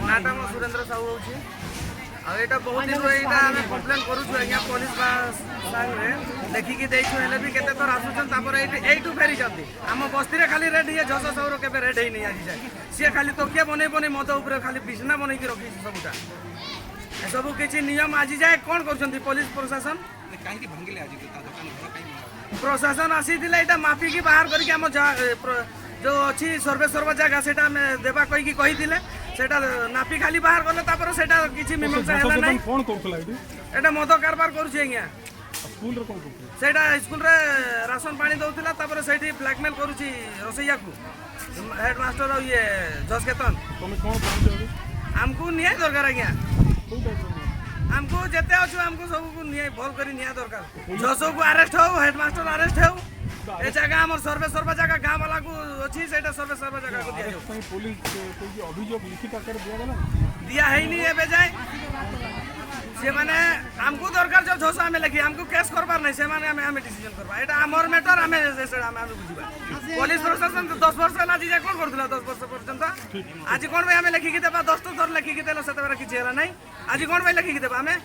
नाटा मो सुरेंद्र साहू होची आटा बहुत दिन यहाँ कम्प्लेन करूँ अज्ञा पुलिस सागे देखिकी हेल्ले भी केते थर आसुचन यू फेरी आम बस्ती खाली रेड ये झस सौर के रेड है नहीं आज जाए सी खाली तकिया बनई बनई मद उपर खाली बिछना बनई रखी सबूटा सब किसी नियम आज जाए कौन कर पुलिस प्रशासन प्रशासन आसी माफिकी बाहर करके आम जो अच्छी सर्वे सर्व जगह से देवा कहीकि सेटा नापी खाली बाहर गले तापर सेटा किछि मीमांसा हैला नै कोन करथला एटा मद कारबार करूछि आज्ञा स्कूल रे कोन करथला सेटा स्कूल रे राशन पानी दउथिला तापर सेठी ब्लैकमेल करूछि रसैया को हेडमास्टर ये जसकेतन तुम कोन पाउछ हमको न्याय दरकार आज्ञा हमको जेते अछि हमको सब को न्याय भल करी न्याय दरकार जसो को अरेस्ट हो हेडमास्टर अरेस्ट हो ए जगह हमर सर्वे सर्व जगह गांव वाला को अछि सेटा सर्वे सर्व जगह को दिया पुलिस कोई अभियोग लिखित आकार दिया है नहीं एबे जाए से माने हमको दरकार जो झोसा में लिखी हमको केस करबार नहीं से माने हमें डिसीजन करबा एटा हमर मैटर हमें सेटा हमें बुझिबा पुलिस प्रशासन 10 वर्ष ला जी कोन करथला 10 वर्ष पर्यंत आज कोन भाई हमें लिखि के देबा 10 थर लिखि के देला सेतबेरा किछि हला नहीं आज कोन भाई लिखि के देबा हमें